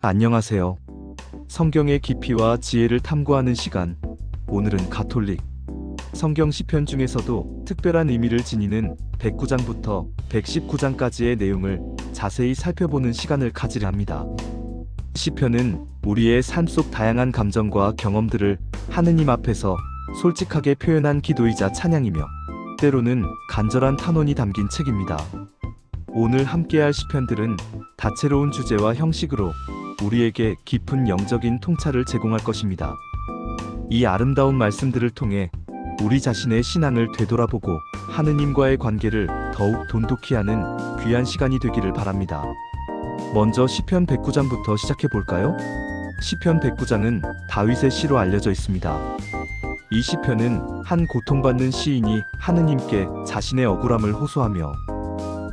안녕하세요. 성경의 깊이와 지혜를 탐구하는 시간. 오늘은 가톨릭 성경 시편 중에서도 특별한 의미를 지니는 109장부터 119장까지의 내용을 자세히 살펴보는 시간을 가지려 합니다. 시편은 우리의 삶 속 다양한 감정과 경험들을 하느님 앞에서 솔직하게 표현한 기도이자 찬양이며 때로는 간절한 탄원이 담긴 책입니다. 오늘 함께할 시편들은 다채로운 주제와 형식으로 우리에게 깊은 영적인 통찰을 제공할 것입니다. 이 아름다운 말씀들을 통해 우리 자신의 신앙을 되돌아보고 하느님과의 관계를 더욱 돈독히 하는 귀한 시간이 되기를 바랍니다. 먼저 시편 109장부터 시작해 볼까요? 시편 109장은 다윗의 시로 알려져 있습니다. 이 시편은 한 고통받는 시인이 하느님께 자신의 억울함을 호소하며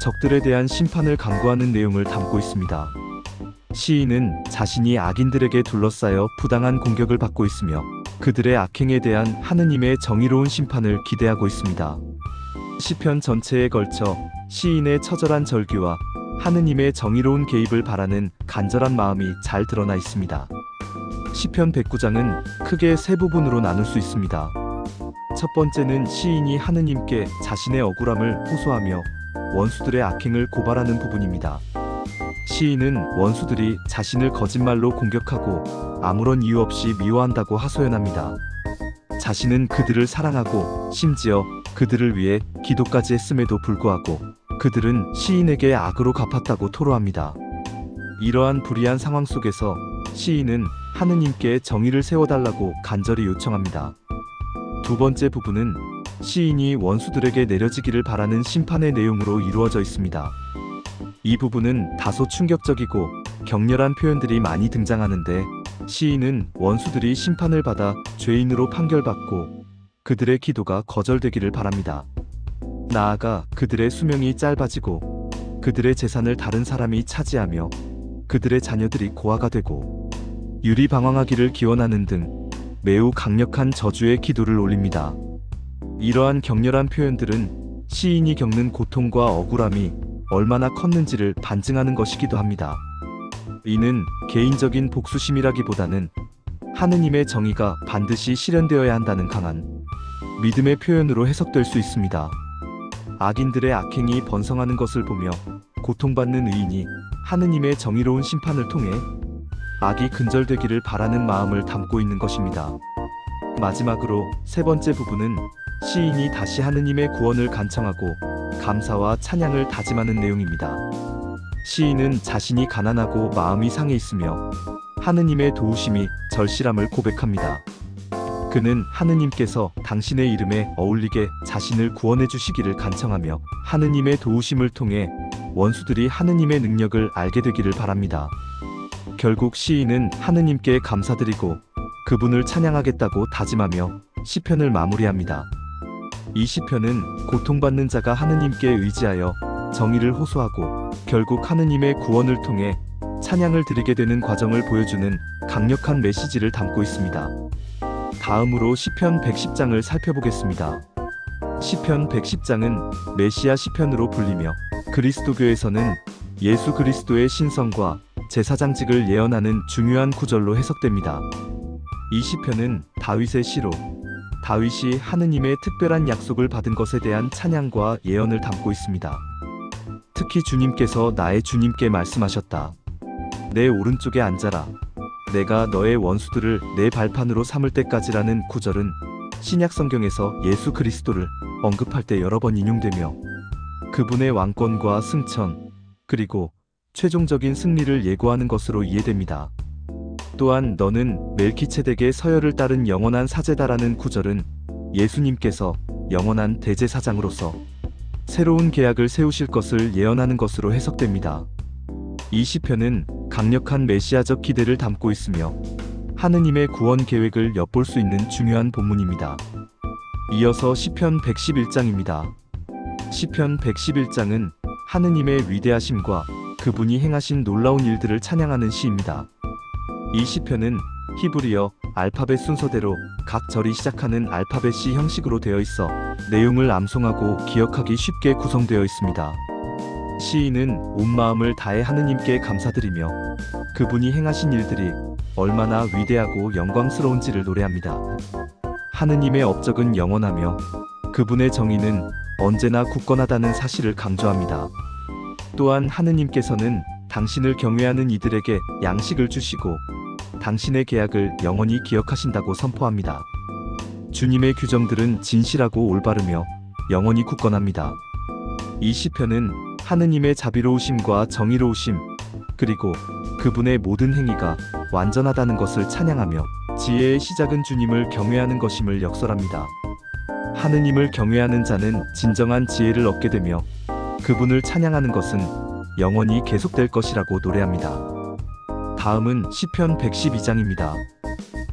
적들에 대한 심판을 간구하는 내용을 담고 있습니다. 시인은 자신이 악인들에게 둘러싸여 부당한 공격을 받고 있으며 그들의 악행에 대한 하느님의 정의로운 심판을 기대하고 있습니다. 시편 전체에 걸쳐 시인의 처절한 절규와 하느님의 정의로운 개입을 바라는 간절한 마음이 잘 드러나 있습니다. 시편 109장은 크게 세 부분으로 나눌 수 있습니다. 첫 번째는 시인이 하느님께 자신의 억울함을 호소하며 원수들의 악행을 고발하는 부분입니다. 시인은 원수들이 자신을 거짓말로 공격하고 아무런 이유 없이 미워한다고 하소연합니다. 자신은 그들을 사랑하고 심지어 그들을 위해 기도까지 했음에도 불구하고 그들은 시인에게 악으로 갚았다고 토로합니다. 이러한 불의한 상황 속에서 시인은 하느님께 정의를 세워달라고 간절히 요청합니다. 두 번째 부분은 시인이 원수들에게 내려지기를 바라는 심판의 내용으로 이루어져 있습니다. 이 부분은 다소 충격적이고 격렬한 표현들이 많이 등장하는데 시인은 원수들이 심판을 받아 죄인으로 판결받고 그들의 기도가 거절되기를 바랍니다. 나아가 그들의 수명이 짧아지고 그들의 재산을 다른 사람이 차지하며 그들의 자녀들이 고아가 되고 유리방황하기를 기원하는 등 매우 강력한 저주의 기도를 올립니다. 이러한 격렬한 표현들은 시인이 겪는 고통과 억울함이 얼마나 컸는지를 반증하는 것이기도 합니다. 이는 개인적인 복수심이라기보다는 하느님의 정의가 반드시 실현되어야 한다는 강한 믿음의 표현으로 해석될 수 있습니다. 악인들의 악행이 번성하는 것을 보며 고통받는 의인이 하느님의 정의로운 심판을 통해 악이 근절되기를 바라는 마음을 담고 있는 것입니다. 마지막으로 세 번째 부분은 시인이 다시 하느님의 구원을 간청하고 감사와 찬양을 다짐하는 내용입니다. 시인은 자신이 가난하고 마음이 상해 있으며 하느님의 도우심이 절실함을 고백합니다. 그는 하느님께서 당신의 이름에 어울리게 자신을 구원해 주시기를 간청하며 하느님의 도우심을 통해 원수들이 하느님의 능력을 알게 되기를 바랍니다. 결국 시인은 하느님께 감사드리고 그분을 찬양하겠다고 다짐하며 시편을 마무리합니다. 이 시편은 고통받는 자가 하느님께 의지하여 정의를 호소하고 결국 하느님의 구원을 통해 찬양을 드리게 되는 과정을 보여주는 강력한 메시지를 담고 있습니다. 다음으로 시편 110장을 살펴보겠습니다. 시편 110장은 메시아 시편으로 불리며 그리스도교에서는 예수 그리스도의 신성과 제사장직을 예언하는 중요한 구절로 해석됩니다. 이 시편은 다윗의 시로 다윗이 하느님의 특별한 약속을 받은 것에 대한 찬양과 예언을 담고 있습니다. 특히 주님께서 나의 주님께 말씀하셨다. 내 오른쪽에 앉아라. 내가 너의 원수들을 내 발판으로 삼을 때까지라는 구절은 신약 성경에서 예수 그리스도를 언급할 때 여러 번 인용되며 그분의 왕권과 승천 그리고 최종적인 승리를 예고하는 것으로 이해됩니다. 또한 너는 멜키체덱의 서열을 따른 영원한 사제다라는 구절은 예수님께서 영원한 대제사장으로서 새로운 계약을 세우실 것을 예언하는 것으로 해석됩니다. 이 시편은 강력한 메시아적 기대를 담고 있으며 하느님의 구원 계획을 엿볼 수 있는 중요한 본문입니다. 이어서 시편 111장입니다. 시편 111장은 하느님의 위대하심과 그분이 행하신 놀라운 일들을 찬양하는 시입니다. 이 시편은 히브리어 알파벳 순서대로 각 절이 시작하는 알파벳 C 형식으로 되어 있어 내용을 암송하고 기억하기 쉽게 구성되어 있습니다. 시인은 온 마음을 다해 하느님께 감사드리며 그분이 행하신 일들이 얼마나 위대하고 영광스러운지를 노래합니다. 하느님의 업적은 영원하며 그분의 정의는 언제나 굳건하다는 사실을 강조합니다. 또한 하느님께서는 당신을 경외하는 이들에게 양식을 주시고 당신의 계약을 영원히 기억하신다고 선포합니다. 주님의 규정들은 진실하고 올바르며 영원히 굳건합니다. 이 시편은 하느님의 자비로우심과 정의로우심, 그리고 그분의 모든 행위가 완전하다는 것을 찬양하며 지혜의 시작은 주님을 경외하는 것임을 역설합니다. 하느님을 경외하는 자는 진정한 지혜를 얻게 되며 그분을 찬양하는 것은 영원히 계속될 것이라고 노래합니다. 다음은 시편 112장입니다.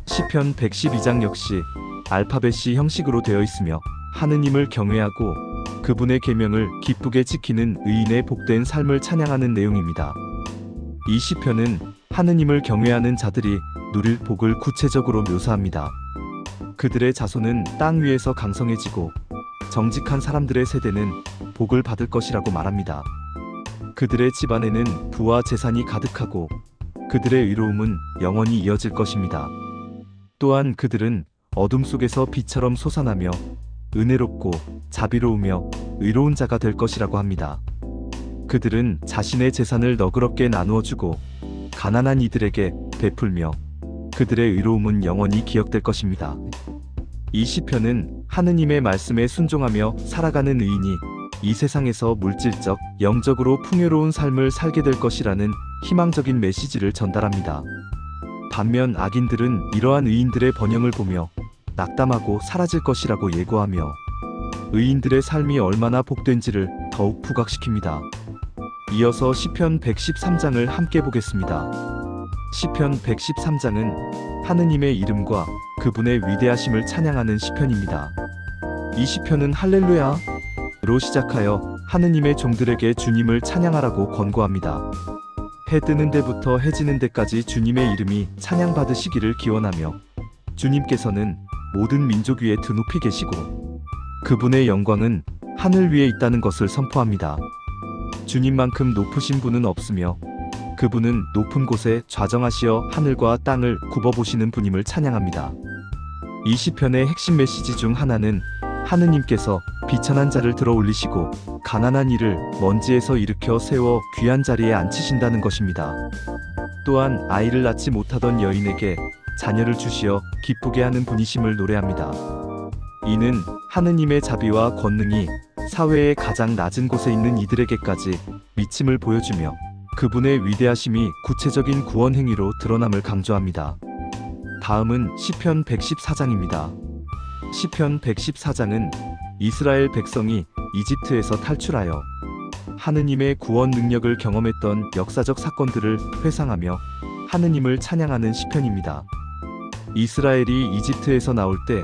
시편 112장 역시 알파벳이 형식으로 되어 있으며 하느님을 경외하고 그분의 계명을 기쁘게 지키는 의인의 복된 삶을 찬양하는 내용입니다. 이 시편은 하느님을 경외하는 자들이 누릴 복을 구체적으로 묘사합니다. 그들의 자손은 땅 위에서 강성해지고 정직한 사람들의 세대는 복을 받을 것이라고 말합니다. 그들의 집안에는 부와 재산이 가득하고 그들의 의로움은 영원히 이어질 것입니다. 또한 그들은 어둠 속에서 빛처럼 솟아나며 은혜롭고 자비로우며 의로운 자가 될 것이라고 합니다. 그들은 자신의 재산을 너그럽게 나누어주고 가난한 이들에게 베풀며 그들의 의로움은 영원히 기억될 것입니다. 이 시편은 하느님의 말씀에 순종하며 살아가는 의인이 이 세상에서 물질적, 영적으로 풍요로운 삶을 살게 될 것이라는 희망적인 메시지를 전달합니다. 반면 악인들은 이러한 의인들의 번영을 보며 낙담하고 사라질 것이라고 예고하며 의인들의 삶이 얼마나 복된지를 더욱 부각시킵니다. 이어서 시편 113장을 함께 보겠습니다. 시편 113장은 하느님의 이름과 그분의 위대하심을 찬양하는 시편입니다. 이 시편은 할렐루야로 시작하여 하느님의 종들에게 주님을 찬양하라고 권고합니다. 해 뜨는 데부터 해 지는 데까지 주님의 이름이 찬양받으시기를 기원하며 주님께서는 모든 민족 위에 드높이 계시고 그분의 영광은 하늘 위에 있다는 것을 선포합니다. 주님만큼 높으신 분은 없으며 그분은 높은 곳에 좌정하시어 하늘과 땅을 굽어보시는 분임을 찬양합니다. 이 시편의 핵심 메시지 중 하나는 하느님께서 비천한 자를 들어 올리시고 가난한 이를 먼지에서 일으켜 세워 귀한 자리에 앉히신다는 것입니다. 또한 아이를 낳지 못하던 여인에게 자녀를 주시어 기쁘게 하는 분이심을 노래합니다. 이는 하느님의 자비와 권능이 사회의 가장 낮은 곳에 있는 이들에게까지 미침을 보여주며 그분의 위대하심이 구체적인 구원 행위로 드러남을 강조합니다. 다음은 시편 114장입니다. 시편 114장은 이스라엘 백성이 이집트에서 탈출하여 하느님의 구원 능력을 경험했던 역사적 사건들을 회상하며 하느님을 찬양하는 시편입니다. 이스라엘이 이집트에서 나올 때,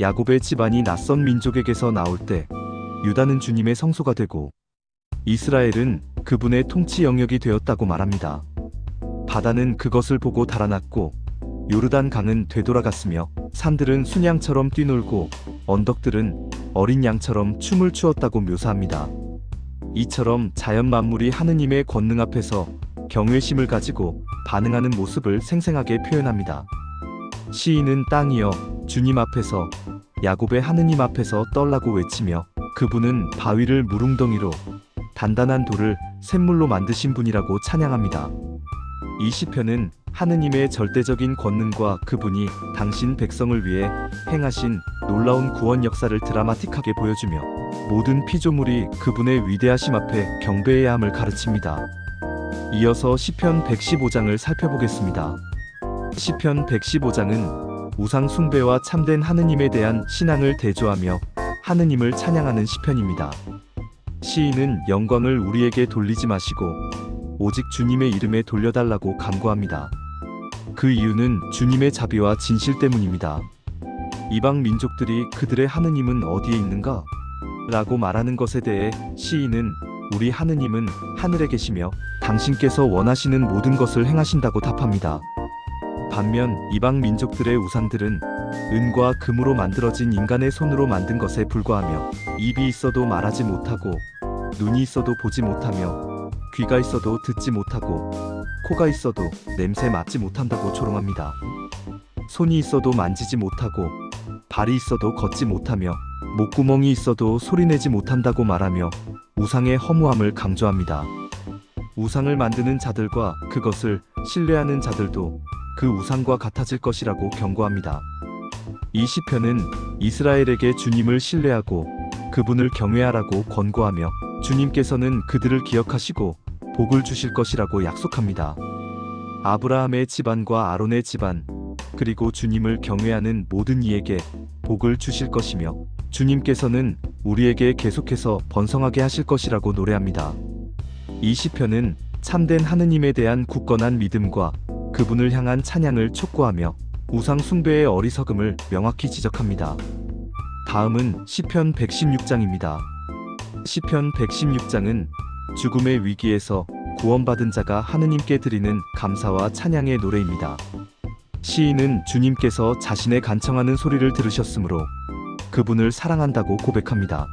야곱의 집안이 낯선 민족에게서 나올 때 유다는 주님의 성소가 되고 이스라엘은 그분의 통치 영역이 되었다고 말합니다. 바다는 그것을 보고 달아났고 요르단 강은 되돌아갔으며 산들은 순양처럼 뛰놀고 언덕들은 어린 양처럼 춤을 추었다고 묘사합니다. 이처럼 자연 만물이 하느님의 권능 앞에서 경외심을 가지고 반응하는 모습을 생생하게 표현합니다. 시인은 땅이여 주님 앞에서 야곱의 하느님 앞에서 떨라고 외치며 그분은 바위를 무릉덩이로 단단한 돌을 샘물로 만드신 분이라고 찬양합니다. 이 시편은 하느님의 절대적인 권능과 그분이 당신 백성을 위해 행하신 놀라운 구원 역사를 드라마틱하게 보여주며 모든 피조물이 그분의 위대하심 앞에 경배해야 함을 가르칩니다. 이어서 시편 115장을 살펴보겠습니다. 시편 115장은 우상 숭배와 참된 하느님에 대한 신앙을 대조하며 하느님을 찬양하는 시편입니다. 시인은 영광을 우리에게 돌리지 마시고 오직 주님의 이름에 돌려달라고 간구합니다. 그 이유는 주님의 자비와 진실 때문입니다. 이방 민족들이 그들의 하느님은 어디에 있는가? 라고 말하는 것에 대해 시인은 우리 하느님은 하늘에 계시며 당신께서 원하시는 모든 것을 행하신다고 답합니다. 반면 이방 민족들의 우상들은 은과 금으로 만들어진 인간의 손으로 만든 것에 불과하며 입이 있어도 말하지 못하고 눈이 있어도 보지 못하며 귀가 있어도 듣지 못하고 코가 있어도 냄새 맡지 못한다고 조롱합니다. 손이 있어도 만지지 못하고 발이 있어도 걷지 못하며 목구멍이 있어도 소리내지 못한다고 말하며 우상의 허무함을 강조합니다. 우상을 만드는 자들과 그것을 신뢰하는 자들도 그 우상과 같아질 것이라고 경고합니다. 이 시편은 이스라엘에게 주님을 신뢰하고 그분을 경외하라고 권고하며 주님께서는 그들을 기억하시고 복을 주실 것이라고 약속합니다. 아브라함의 집안과 아론의 집안, 그리고 주님을 경외하는 모든 이에게 복을 주실 것이며 주님께서는 우리에게 계속해서 번성하게 하실 것이라고 노래합니다. 이 시편은 참된 하느님에 대한 굳건한 믿음과 그분을 향한 찬양을 촉구하며 우상 숭배의 어리석음을 명확히 지적합니다. 다음은 시편 116장입니다. 시편 116장은 죽음의 위기에서 구원받은 자가 하느님께 드리는 감사와 찬양의 노래입니다. 시인은 주님께서 자신의 간청하는 소리를 들으셨으므로 그분을 사랑한다고 고백합니다.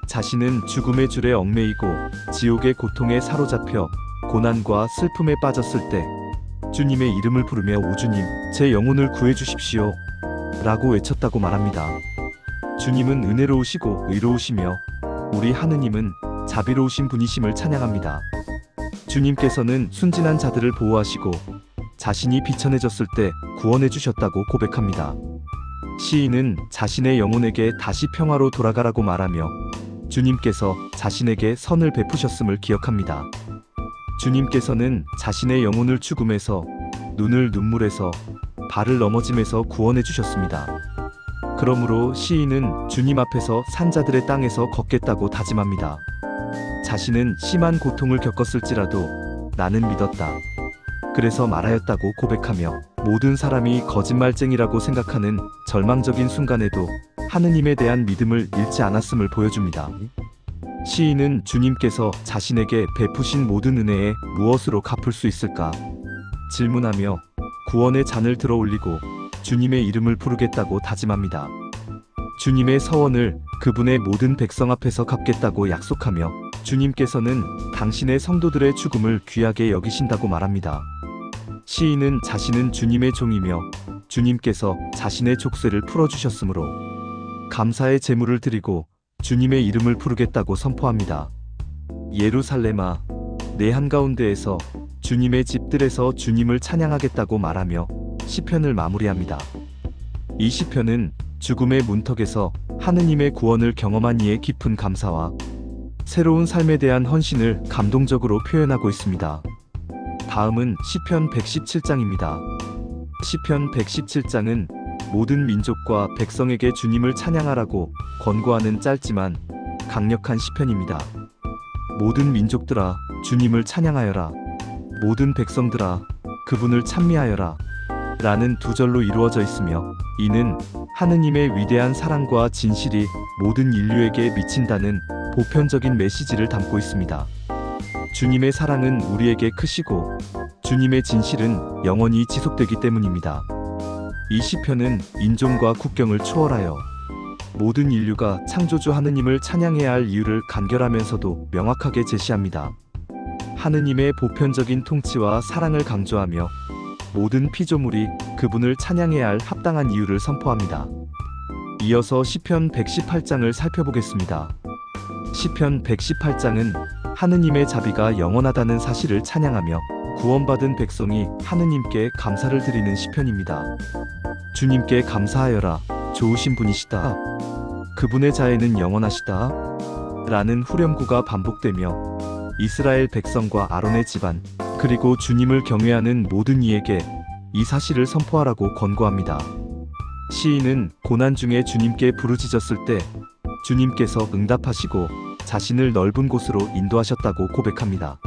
자신은 죽음의 줄에 얽매이고 지옥의 고통에 사로잡혀 고난과 슬픔에 빠졌을 때 주님의 이름을 부르며 오 주님, 제 영혼을 구해주십시오 라고 외쳤다고 말합니다. 주님은 은혜로우시고 의로우시며 우리 하느님은 자비로우신 분이심을 찬양합니다. 주님께서는 순진한 자들을 보호하시고 자신이 비천해졌을 때 구원해 주셨다고 고백합니다. 시인은 자신의 영혼에게 다시 평화로 돌아가라고 말하며 주님께서 자신에게 선을 베푸셨음을 기억합니다. 주님께서는 자신의 영혼을 죽음에서, 눈을 눈물에서, 발을 넘어짐에서 구원해 주셨습니다. 그러므로 시인은 주님 앞에서 산자들의 땅에서 걷겠다고 다짐합니다. 자신은 심한 고통을 겪었을지라도 나는 믿었다. 그래서 말하였다고 고백하며 모든 사람이 거짓말쟁이라고 생각하는 절망적인 순간에도 하느님에 대한 믿음을 잃지 않았음을 보여줍니다. 시인은 주님께서 자신에게 베푸신 모든 은혜에 무엇으로 갚을 수 있을까 질문하며 구원의 잔을 들어 올리고 주님의 이름을 부르겠다고 다짐합니다. 주님의 서원을 그분의 모든 백성 앞에서 갚겠다고 약속하며 주님께서는 당신의 성도들의 죽음을 귀하게 여기신다고 말합니다. 시인은 자신은 주님의 종이며 주님께서 자신의 족쇄를 풀어주셨으므로 감사의 제물을 드리고 주님의 이름을 부르겠다고 선포합니다. 예루살렘아, 내 한가운데에서 주님의 집들에서 주님을 찬양하겠다고 말하며 시편을 마무리합니다. 이 시편은 죽음의 문턱에서 하느님의 구원을 경험한 이의 깊은 감사와 새로운 삶에 대한 헌신을 감동적으로 표현하고 있습니다. 다음은 시편 117장입니다. 시편 117장은 모든 민족과 백성에게 주님을 찬양하라고 권고하는 짧지만 강력한 시편입니다. 모든 민족들아, 주님을 찬양하여라. 모든 백성들아, 그분을 찬미하여라. 라는 두 절로 이루어져 있으며 이는 하느님의 위대한 사랑과 진실이 모든 인류에게 미친다는 보편적인 메시지를 담고 있습니다. 주님의 사랑은 우리에게 크시고 주님의 진실은 영원히 지속되기 때문입니다. 이 시편은 인종과 국경을 초월하여 모든 인류가 창조주 하느님을 찬양해야 할 이유를 간결하면서도 명확하게 제시합니다. 하느님의 보편적인 통치와 사랑을 강조하며 모든 피조물이 그분을 찬양해야 할 합당한 이유를 선포합니다. 이어서 시편 118장을 살펴보겠습니다. 시편 118장은 하느님의 자비가 영원하다는 사실을 찬양하며 구원받은 백성이 하느님께 감사를 드리는 시편입니다. 주님께 감사하여라. 좋으신 분이시다. 그분의 자애는 영원하시다. 라는 후렴구가 반복되며 이스라엘 백성과 아론의 집안, 그리고 주님을 경외하는 모든 이에게 이 사실을 선포하라고 권고합니다. 시인은 고난 중에 주님께 부르짖었을 때 주님께서 응답하시고 자신을 넓은 곳으로 인도하셨다고 고백합니다.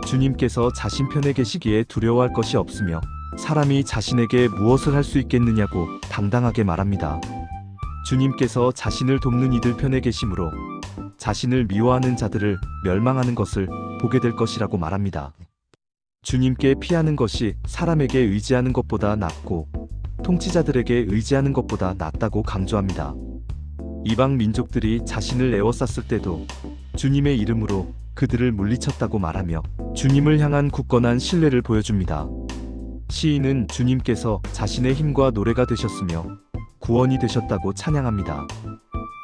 주님께서 자신 편에 계시기에 두려워할 것이 없으며 사람이 자신에게 무엇을 할 수 있겠느냐고 당당하게 말합니다. 주님께서 자신을 돕는 이들 편에 계심으로 자신을 미워하는 자들을 멸망하는 것을 보게 될 것이라고 말합니다. 주님께 피하는 것이 사람에게 의지하는 것보다 낫고 통치자들에게 의지하는 것보다 낫다고 강조합니다. 이방 민족들이 자신을 에워쌌을 때도 주님의 이름으로 그들을 물리쳤다고 말하며 주님을 향한 굳건한 신뢰를 보여줍니다. 시인은 주님께서 자신의 힘과 노래가 되셨으며 구원이 되셨다고 찬양합니다.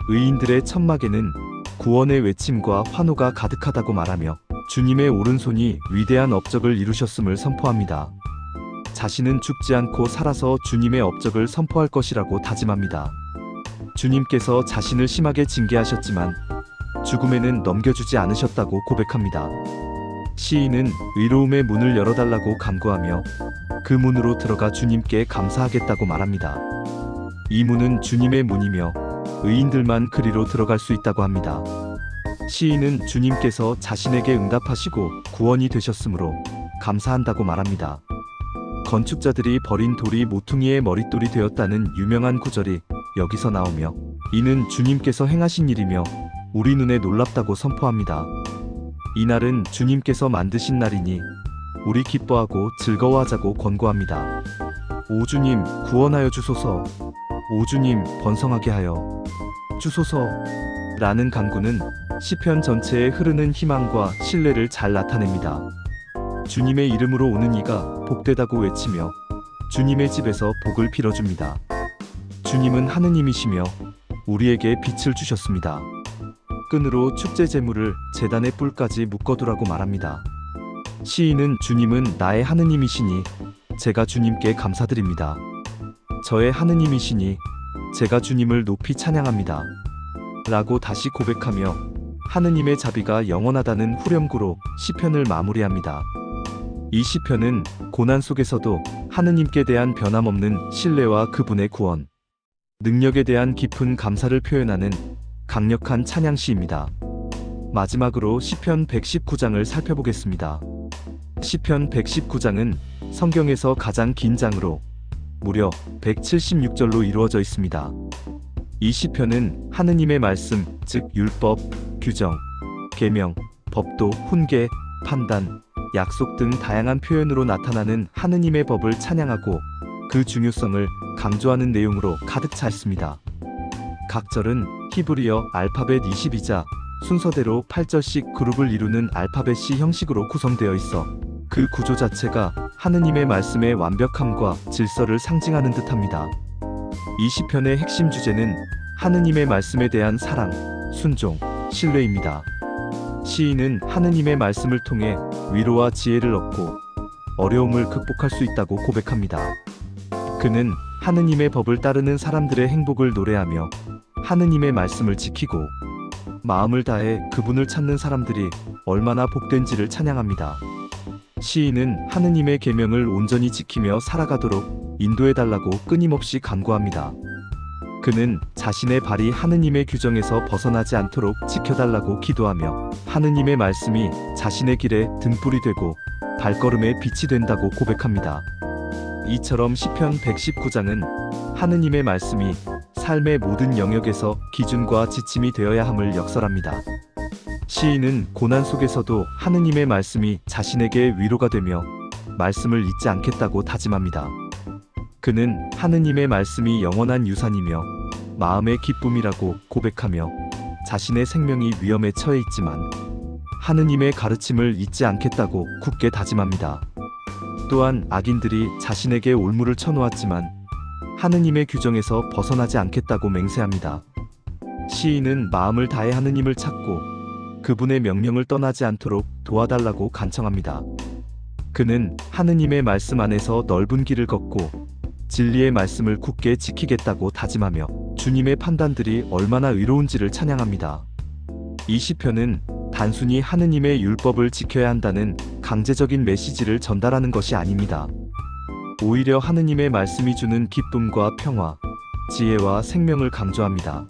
의인들의 천막에는 구원의 외침과 환호가 가득하다고 말하며 주님의 오른손이 위대한 업적을 이루셨음을 선포합니다. 자신은 죽지 않고 살아서 주님의 업적을 선포할 것이라고 다짐합니다. 주님께서 자신을 심하게 징계하셨지만 죽음에는 넘겨주지 않으셨다고 고백합니다. 시인은 의로움의 문을 열어달라고 간구하며 그 문으로 들어가 주님께 감사하겠다고 말합니다. 이 문은 주님의 문이며 의인들만 그리로 들어갈 수 있다고 합니다. 시인은 주님께서 자신에게 응답하시고 구원이 되셨으므로 감사한다고 말합니다. 건축자들이 버린 돌이 모퉁이의 머릿돌이 되었다는 유명한 구절이 여기서 나오며 이는 주님께서 행하신 일이며 우리 눈에 놀랍다고 선포합니다. 이날은 주님께서 만드신 날이니 우리 기뻐하고 즐거워하자고 권고합니다. 오 주님 구원하여 주소서. 오 주님 번성하게 하여 주소서 라는 간구는 시편 전체에 흐르는 희망과 신뢰를 잘 나타냅니다. 주님의 이름으로 오는 이가 복되다고 외치며 주님의 집에서 복을 빌어줍니다. 주님은 하느님이시며 우리에게 빛을 주셨습니다. 끈으로 축제 제물을 제단의 뿔까지 묶어두라고 말합니다. 시인은 주님은 나의 하느님이시니 제가 주님께 감사드립니다. 저의 하느님이시니 제가 주님을 높이 찬양합니다. 라고 다시 고백하며 하느님의 자비가 영원하다는 후렴구로 시편을 마무리합니다. 이 시편은 고난 속에서도 하느님께 대한 변함없는 신뢰와 그분의 구원, 능력에 대한 깊은 감사를 표현하는 강력한 찬양시입니다. 마지막으로 시편 119장을 살펴보겠습니다. 시편 119장은 성경에서 가장 긴 장으로 무려 176절로 이루어져 있습니다. 이 시편은 하느님의 말씀, 즉 율법, 규정, 계명, 법도, 훈계, 판단, 약속 등 다양한 표현으로 나타나는 하느님의 법을 찬양하고 그 중요성을 강조하는 내용으로 가득 차 있습니다. 각 절은 히브리어 알파벳 22자 순서대로 8절씩 그룹을 이루는 알파벳 C 형식으로 구성되어 있어 그 구조 자체가 하느님의 말씀의 완벽함과 질서를 상징하는 듯합니다. 이 시편의 핵심 주제는 하느님의 말씀에 대한 사랑, 순종, 신뢰입니다. 시인은 하느님의 말씀을 통해 위로와 지혜를 얻고 어려움을 극복할 수 있다고 고백합니다. 그는 하느님의 법을 따르는 사람들의 행복을 노래하며 하느님의 말씀을 지키고 마음을 다해 그분을 찾는 사람들이 얼마나 복된지를 찬양합니다. 시인은 하느님의 계명을 온전히 지키며 살아가도록 인도해달라고 끊임없이 간구합니다. 그는 자신의 발이 하느님의 규정에서 벗어나지 않도록 지켜달라고 기도하며 하느님의 말씀이 자신의 길에 등불이 되고 발걸음에 빛이 된다고 고백합니다. 이처럼 시편 119장은 하느님의 말씀이 삶의 모든 영역에서 기준과 지침이 되어야 함을 역설합니다. 시인은 고난 속에서도 하느님의 말씀이 자신에게 위로가 되며 말씀을 잊지 않겠다고 다짐합니다. 그는 하느님의 말씀이 영원한 유산이며 마음의 기쁨이라고 고백하며 자신의 생명이 위험에 처해 있지만 하느님의 가르침을 잊지 않겠다고 굳게 다짐합니다. 또한 악인들이 자신에게 올무를 쳐놓았지만 하느님의 규정에서 벗어나지 않겠다고 맹세합니다. 시인은 마음을 다해 하느님을 찾고 그분의 명령을 떠나지 않도록 도와달라고 간청합니다. 그는 하느님의 말씀 안에서 넓은 길을 걷고 진리의 말씀을 굳게 지키겠다고 다짐하며 주님의 판단들이 얼마나 의로운지를 찬양합니다. 이 시편은 단순히 하느님의 율법을 지켜야 한다는 강제적인 메시지를 전달하는 것이 아닙니다. 오히려 하느님의 말씀이 주는 기쁨과 평화, 지혜와 생명을 강조합니다.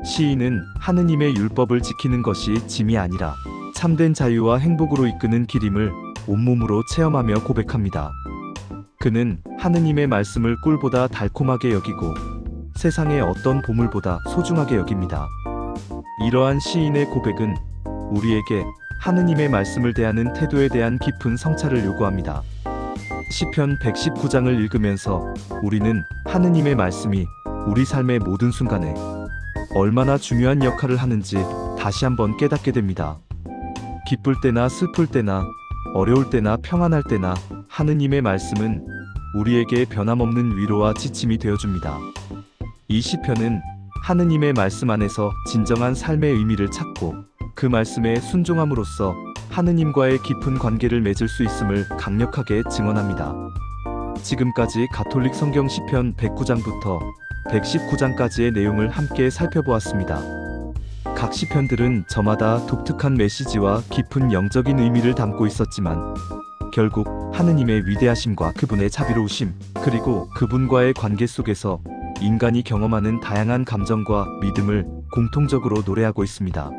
시인은 하느님의 율법을 지키는 것이 짐이 아니라 참된 자유와 행복으로 이끄는 길임을 온몸으로 체험하며 고백합니다. 그는 하느님의 말씀을 꿀보다 달콤하게 여기고 세상의 어떤 보물보다 소중하게 여깁니다. 이러한 시인의 고백은 우리에게 하느님의 말씀을 대하는 태도에 대한 깊은 성찰을 요구합니다. 시편 119장을 읽으면서 우리는 하느님의 말씀이 우리 삶의 모든 순간에 얼마나 중요한 역할을 하는지 다시 한번 깨닫게 됩니다. 기쁠 때나 슬플 때나 어려울 때나 평안할 때나 하느님의 말씀은 우리에게 변함없는 위로와 지침이 되어줍니다. 이 시편은 하느님의 말씀 안에서 진정한 삶의 의미를 찾고 그 말씀에 순종함으로써 하느님과의 깊은 관계를 맺을 수 있음을 강력하게 증언합니다. 지금까지 가톨릭 성경 시편 109장부터 119장까지의 내용을 함께 살펴보았습니다. 각 시편들은 저마다 독특한 메시지와 깊은 영적인 의미를 담고 있었지만 결국 하느님의 위대하심과 그분의 자비로우심, 그리고 그분과의 관계 속에서 인간이 경험하는 다양한 감정과 믿음을 공통적으로 노래하고 있습니다.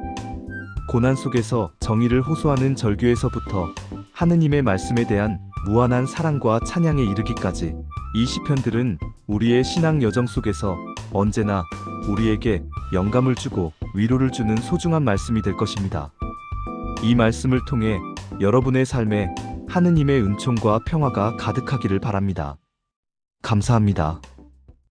고난 속에서 정의를 호소하는 절규에서부터 하느님의 말씀에 대한 무한한 사랑과 찬양에 이르기까지 이 시편들은 우리의 신앙 여정 속에서 언제나 우리에게 영감을 주고 위로를 주는 소중한 말씀이 될 것입니다. 이 말씀을 통해 여러분의 삶에 하느님의 은총과 평화가 가득하기를 바랍니다. 감사합니다.